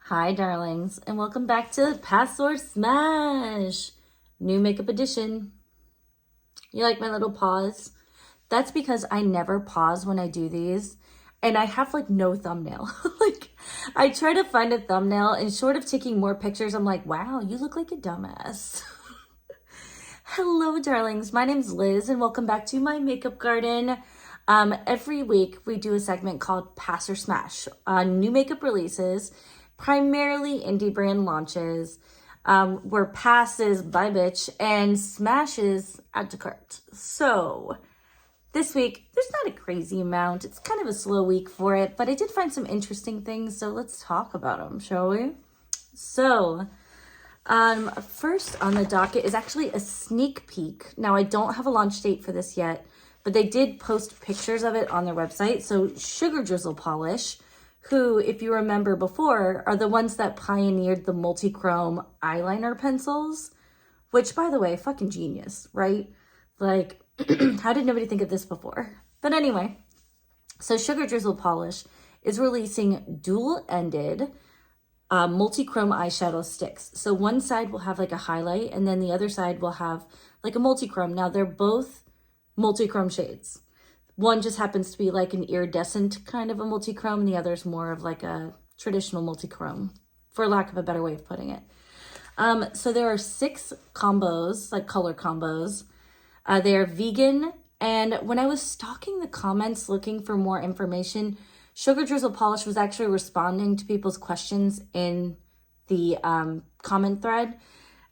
Hi, darlings, and welcome back to Password Smash, new makeup edition. You like my little pause? That's because I never pause when I do these, and I have like no thumbnail. Like, I try to find a thumbnail, and short of taking more pictures, I'm like, wow, you look like a dumbass. Hello, darlings. My name's Liz, and welcome back to my makeup garden. Every week, we do a segment called Pass or Smash, new makeup releases, primarily indie brand launches, where pass is buy bitch and smash is add to cart. So this week, there's not a crazy amount. It's kind of a slow week for it, but I did find some interesting things, so let's talk about them, shall we? So first on the docket is actually a sneak peek. Now, I don't have a launch date for this yet, but they did post pictures of it on their website. So Drizzle Polish, who, if you remember before, are the ones that pioneered the multi-chrome eyeliner pencils, which, by the way, fucking genius, right? Like, how did nobody think of this before? But anyway, so Drizzle Polish is releasing dual-ended multi-chrome eyeshadow sticks. So one side will have like a highlight, and then the other side will have like a multi-chrome. Now, they're both multi-chrome shades. One just happens to be like an iridescent kind of a multi-chrome, and the other is more of like a traditional multi-chrome, for lack of a better way of putting it. So there are 6 combos, like color combos. They are vegan, and when I was stalking the comments looking for more information, Drizzle Polish was actually responding to people's questions in the comment thread,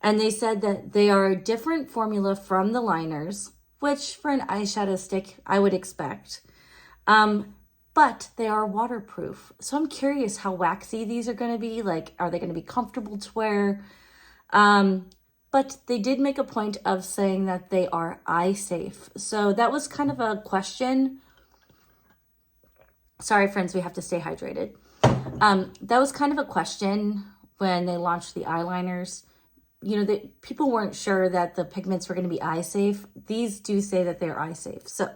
and they said that they are a different formula from the liners, which for an eyeshadow stick, I would expect. But they are waterproof. So I'm curious how waxy these are going to be. Like, are they going to be comfortable to wear? But they did make a point of saying that they are eye safe. So that was kind of a question. Sorry, friends, we have to stay hydrated. That was kind of a question when they launched the eyeliners. You know, people weren't sure that the pigments were going to be eye safe. These do say that they're eye safe. So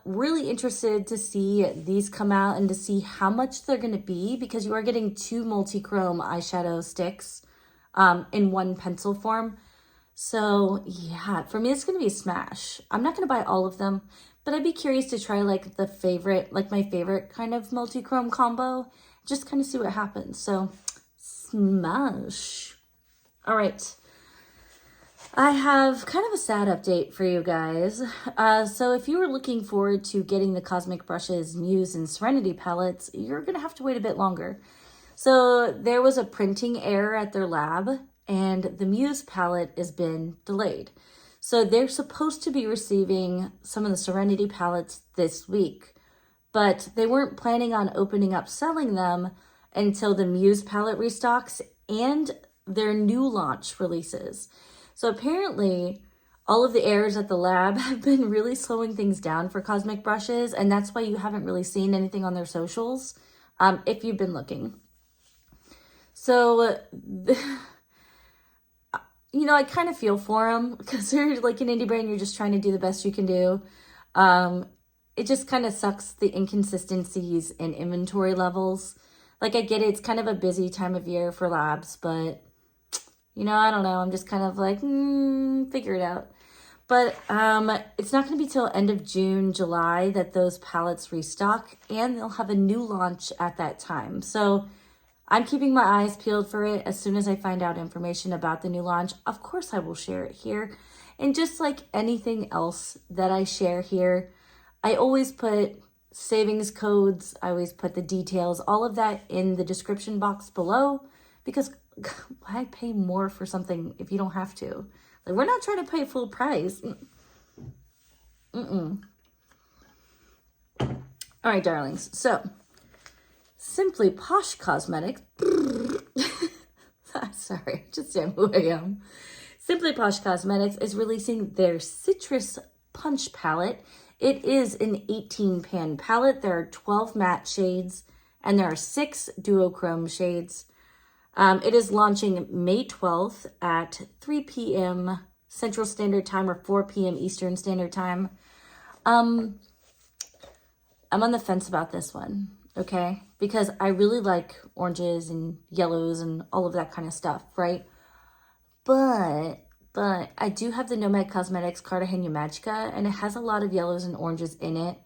really interested to see these come out and to see how much they're going to be, because you are getting 2 multi-chrome eyeshadow sticks in one pencil form. So yeah, for me, it's going to be a smash. I'm not going to buy all of them, but I'd be curious to try like my favorite kind of multi-chrome combo, just kind of see what happens. So smash. All right, I have kind of a sad update for you guys. So if you were looking forward to getting the Cosmic Brushes Muse and Serenity palettes, you're going to have to wait a bit longer. So there was a printing error at their lab, and the Muse palette has been delayed. So they're supposed to be receiving some of the Serenity palettes this week, but they weren't planning on opening up selling them until the Muse palette restocks and their new launch releases. So apparently all of the errors at the lab have been really slowing things down for Cosmic Brushes, and that's why you haven't really seen anything on their socials, if you've been looking. So, you know, I kind of feel for them, because they're like an indie brand, you're just trying to do the best you can do. It just kind of sucks, the inconsistencies in inventory levels. Like, I get it, it's kind of a busy time of year for labs, but you know, I don't know. I'm just kind of like, figure it out. But it's not going to be till end of June, July that those palettes restock, and they'll have a new launch at that time. So I'm keeping my eyes peeled for it. As soon as I find out information about the new launch, of course I will share it here. And just like anything else that I share here, I always put savings codes. I always put the details, all of that in the description box below, because why pay more for something if you don't have to? Like, we're not trying to pay full price. All right, darlings. So, Simply Posh Cosmetics. Sorry, just am who I am. Simply Posh Cosmetics is releasing their Citrus Punch palette. It is an 18-pan palette. There are 12 matte shades, and there are 6 duochrome shades. It is launching May 12th at 3 p.m. Central Standard Time or 4 p.m. Eastern Standard Time. I'm on the fence about this one. okay? Because I really like oranges and yellows and all of that kind of stuff, right? But I do have the MBA Cosmetics Cartagena Magica, and it has a lot of yellows and oranges in it.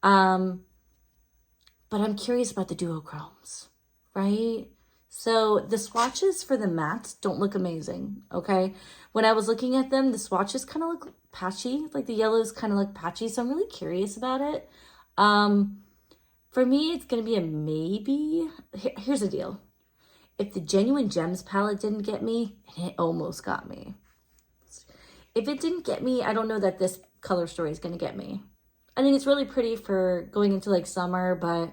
But I'm curious about the duochromes, right? So the swatches for the mattes don't look amazing, okay? When I was looking at them, the swatches kind of look patchy, like the yellows kind of look patchy, so I'm really curious about it. For me, it's going to be a maybe. Here's the deal. If the Genuine Gems palette didn't get me, and it almost got me. If it didn't get me, I don't know that this color story is going to get me. I think it's really pretty for going into like summer, but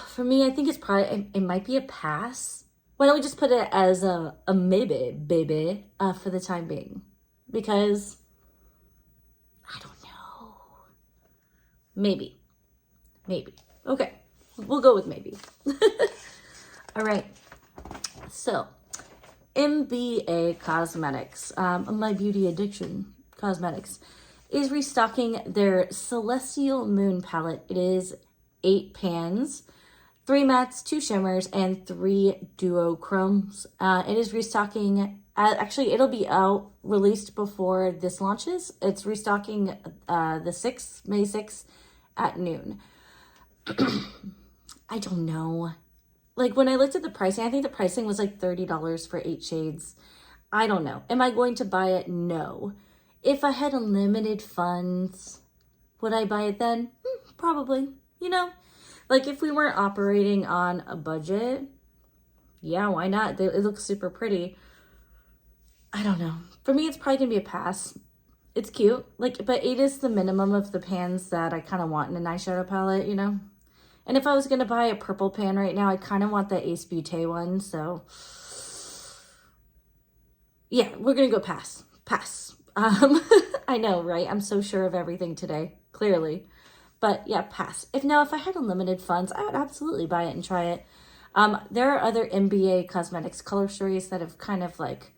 for me, I think it's probably, it might be a pass. Why don't we just put it as a maybe, baby, for the time being? Because, I don't know. Maybe. Okay, we'll go with maybe. All right, so MBA Cosmetics, My Beauty Addiction Cosmetics, is restocking their Celestial Moon palette. It is 8 pans, 3 mattes, 2 shimmers, and 3 duochromes. It is restocking, actually it'll be out, released before this launches. It's restocking the 6th, May 6th at noon. I don't know. Like when I looked at the pricing, I think the pricing was like $30 for 8 shades. I don't know. Am I going to buy it? No. If I had unlimited funds, would I buy it then? Probably. You know, like if we weren't operating on a budget, yeah, why not? It looks super pretty. I don't know. For me, it's probably gonna be a pass. It's cute, like, but 8 is the minimum of the pans that I kind of want in an eyeshadow palette, you know? And if I was gonna buy a purple pan right now, I kind of want the Ace Beauté one, so yeah, we're gonna go pass. I know, right? I'm so sure of everything today, clearly. But yeah, pass. If I had unlimited funds, I would absolutely buy it and try it. There are other MBA Cosmetics color stories that have kind of like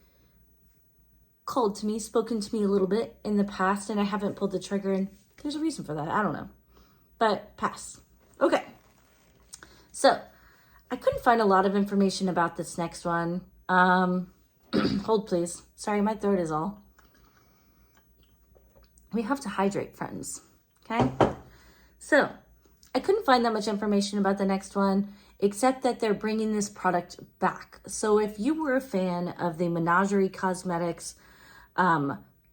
called to me, spoken to me a little bit in the past, and I haven't pulled the trigger, and there's a reason for that. I don't know. But pass. Okay. So I couldn't find a lot of information about this next one. Hold please. Sorry, my throat is all. We have to hydrate, friends. Okay? So I couldn't find that much information about the next one, except that they're bringing this product back. So if you were a fan of the Menagerie Cosmetics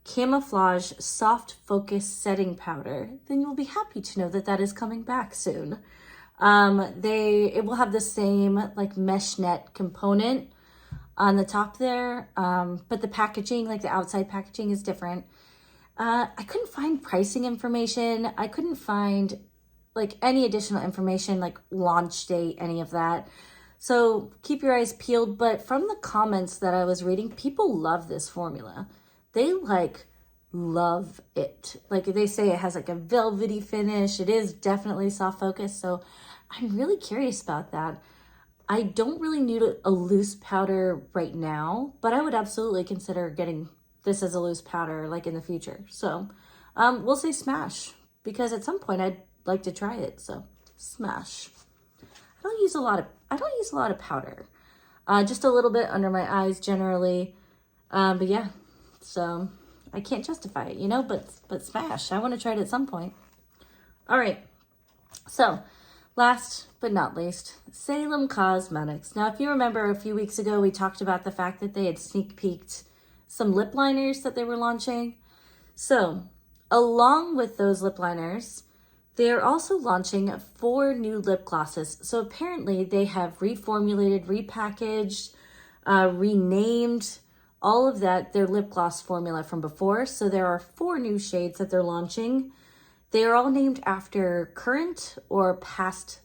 Camouflage Soft Focus Setting Powder, then you'll be happy to know that that is coming back soon. It will have the same like mesh net component on the top there, but the packaging, like the outside packaging, is different. I couldn't find pricing information. I couldn't find like any additional information, like launch date, any of that. So keep your eyes peeled. But from the comments that I was reading, people love this formula. They like love it. Like they say it has like a velvety finish. It is definitely soft focus. So I'm really curious about that. I don't really need a loose powder right now, but I would absolutely consider getting this as a loose powder like in the future. So we'll say smash, because at some point I'd like to try it. So smash. I don't use a lot of powder. Just a little bit under my eyes generally. But yeah, so I can't justify it, you know, but smash. I want to try it at some point. All right. So last but not least, Salem Cosmetics. Now, if you remember a few weeks ago, we talked about the fact that they had sneak peeked some lip liners that they were launching. So along with those lip liners, they are also launching 4 new lip glosses. So apparently they have reformulated, repackaged, renamed all of that, their lip gloss formula from before. So there are 4 new shades that they're launching. They are all named after current or past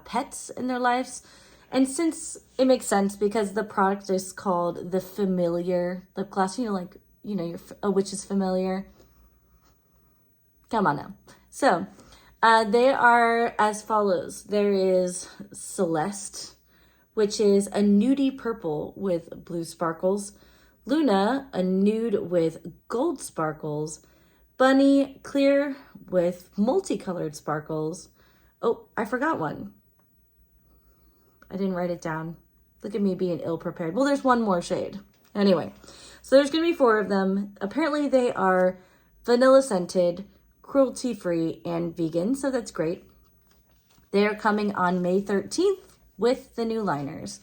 pets in their lives. And since it makes sense, because the product is called the Familiar lip gloss, a witch is familiar. Come on now. So they are as follows. There is Celeste, which is a nudie purple with blue sparkles. Luna, a nude with gold sparkles. Bunny, clear with multicolored sparkles. Oh, I forgot one. I didn't write it down. Look at me being ill-prepared. Well, there's one more shade. Anyway, so there's going to be 4 of them. Apparently they are vanilla scented, cruelty-free, and vegan, so that's great. They're coming on May 13th with the new liners.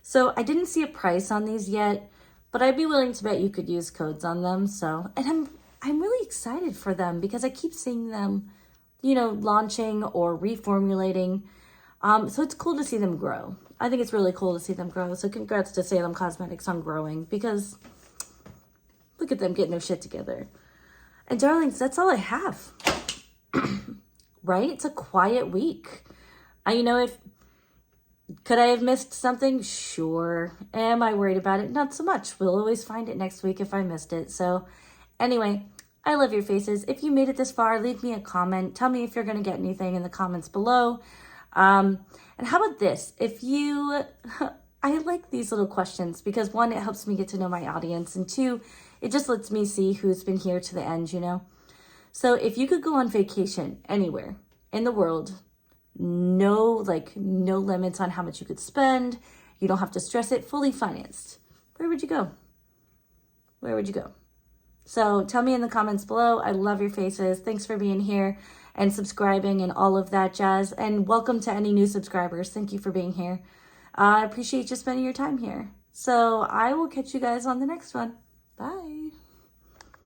So I didn't see a price on these yet, but I'd be willing to bet you could use codes on them. So, and I'm really excited for them because I keep seeing them, you know, launching or reformulating. So it's cool to see them grow. I think it's really cool to see them grow. So congrats to Salem Cosmetics on growing, because look at them getting their shit together. And darlings, that's all I have. Right? It's a quiet week. You know, could I have missed something? Sure. Am I worried about it? Not so much. We'll always find it next week if I missed it. So anyway, I love your faces. If you made it this far, leave me a comment. Tell me if you're going to get anything in the comments below. And how about this? I like these little questions because 1, it helps me get to know my audience, and 2, it just lets me see who's been here to the end, you know? So if you could go on vacation anywhere in the world, no limits on how much you could spend, you don't have to stress it, fully financed, where would you go? Where would you go? So tell me in the comments below. I love your faces. Thanks for being here and subscribing and all of that jazz. And welcome to any new subscribers. Thank you for being here. I appreciate you spending your time here. So I will catch you guys on the next one. Bye.